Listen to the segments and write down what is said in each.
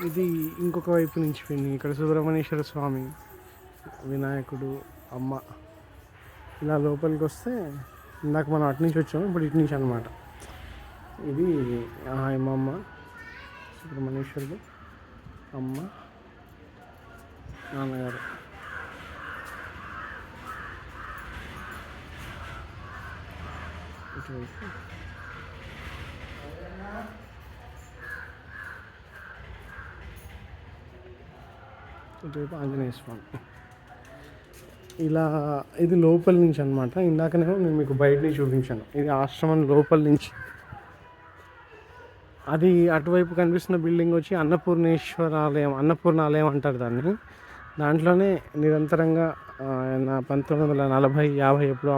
ఇది ఇంకొక వైపు నుంచి పోయింది. ఇక్కడ సుబ్రహ్మణ్యేశ్వర స్వామి, వినాయకుడు, అమ్మ. ఇలా లోపలికి వస్తే ఇందాక మనం అటు నుంచి వచ్చాము, ఇప్పుడు ఇటు నుంచి అనమాట. ఇది మా అమ్మ, సుబ్రహ్మణ్యేశ్వరుడు, అమ్మ, నాన్నగారు. ఇటువైపు ఇటువైపు ఆంజనేయ స్వామి. ఇలా ఇది లోపల నుంచి అనమాట. ఇందాకనేమో నేను మీకు బయట నుంచి చూపించాను, ఇది ఆశ్రమం లోపల నుంచి. అది అటువైపు కనిపిస్తున్న బిల్డింగ్ వచ్చి అన్నపూర్ణ ఆలయం అంటారు దాన్ని. దాంట్లోనే నిరంతరంగా 1940-50 ఎప్పుడు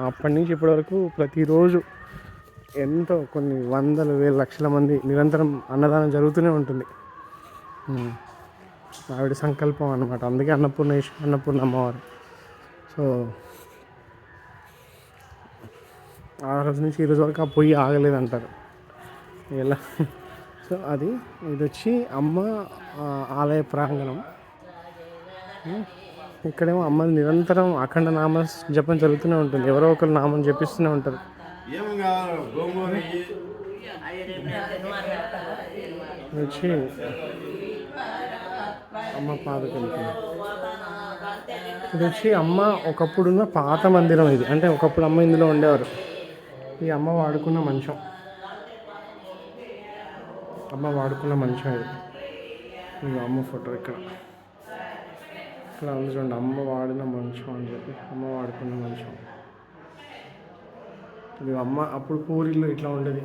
అప్పటి నుంచి ఇప్పటి వరకు ప్రతిరోజు ఎంతో కొన్ని వందల వేల లక్షల మంది నిరంతరం అన్నదానం జరుగుతూనే ఉంటుంది. ఆవిడ సంకల్పం అన్నమాట. అందుకే అన్నపూర్ణ అమ్మవారు. సో ఆ రోజు నుంచి ఈ రోజు వరకు ఆ పొయ్యి ఆగలేదంటారు. ఎలా సో ఇది వచ్చి అమ్మ ఆలయ ప్రాంగణం. ఇక్కడేమో అమ్మ నిరంతరం అఖండ నామ జపం జరుగుతూనే ఉంటుంది. ఎవరో ఒకరు నామం జపిస్తూనే ఉంటారు. వచ్చి అమ్మ పాదకలికి ఇది వచ్చి అమ్మ ఒకప్పుడున్న పాత మందిరం. ఇది అంటే ఒకప్పుడు అమ్మ ఇందులో ఉండేవారు. ఈ అమ్మ వాడుకున్న మంచం ఇది అమ్మ ఫోటో ఇక్కడ ఉంది చూడండి. అమ్మ వాడిన మంచం అని చెప్పి అమ్మ వాడుకున్న మంచం. ఇది అమ్మ అప్పుడు పూరిలో ఇట్లా ఉండేది,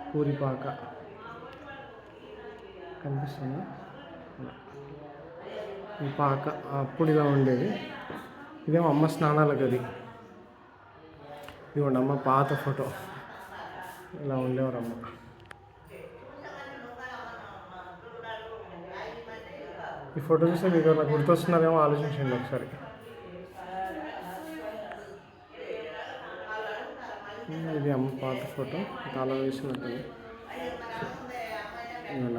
పూరి పాక కనిపిస్తుంది. ఈ పాక అప్పుడు ఇలా ఉండేది. ఇదేమో అమ్మ స్నానాల గది. ఇదిగోండి అమ్మ పాత ఫోటో. ఇలా ఉండేవారు అమ్మ. ఈ ఫోటో చూస్తే మీకు నాకు గుర్తొస్తున్నారేమో ఆలోచించండి ఒకసారి. ఇది అమ్మ పాత ఫోటో, తాళం వేసినట్టు.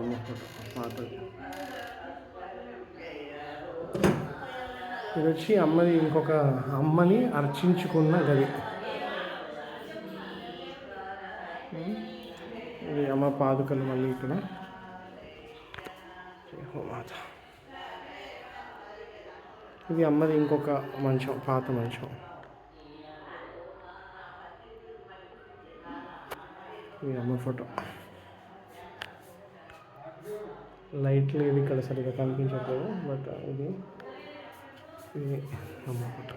అమ్మ ఫోటో పాతది. ఇది వచ్చి ఇంకొక అమ్మని అర్చించుకున్న గది. ఇది అమ్మ పాదుకలు. మళ్ళీ ఇక్కడ మాత. ఇది అమ్మది ఇంకొక మంచం, పాత మంచం. ఇది అమ్మ ఫోటో. లైట్లు ఇది ఇక్కడ సరిగ్గా కనిపించట్లేదు, బట్ ఇది అమ్మ ఫోటో.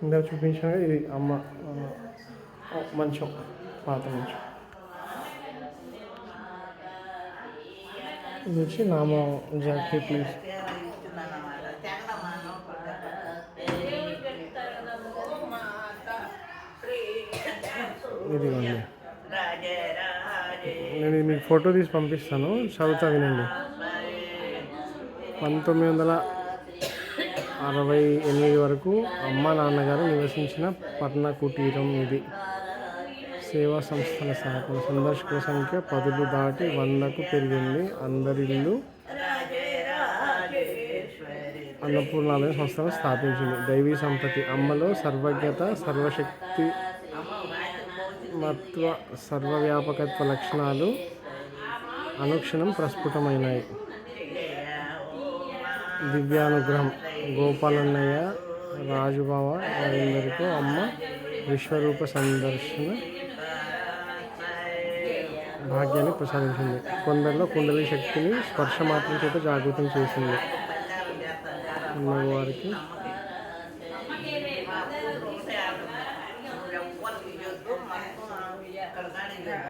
ఇందాక చూపించాను. ఇది అమ్మ మంచం, పాత మంచం. ఇది వచ్చి నామం జాకీ ప్లీజ్. ఇదిగోండి, నేను మీకు ఫోటో తీసి పంపిస్తాను, చదువుతా వినండి. 1968 వరకు అమ్మ నాన్నగారు నివసించిన పట్న కుటీరం ఇది. సేవా సంస్థల సహకారం సందర్శకుల సంఖ్య 10 దాటి 100కు పెరిగింది. అందరిల్లు అన్నపూర్ణాలయ సంస్థను స్థాపించింది. దైవీ సంపత్తి అమ్మలో సర్వజ్ఞత, సర్వశక్తి మత్వ, సర్వవ్యాపకత్వ లక్షణాలు అనుక్షణం ప్రస్ఫుటమైనాయి. దివ్యానుగ్రహం గోపాలన్నయ్య, రాజుబావ వారందరికీ అమ్మ విశ్వరూప సందర్శన భాగ్యాన్ని ప్రసాదించింది. కొందరిలో కుండలి శక్తిని స్పర్శ మాత్రం చేత జాగృతం చేసింది. ఉన్నవారికి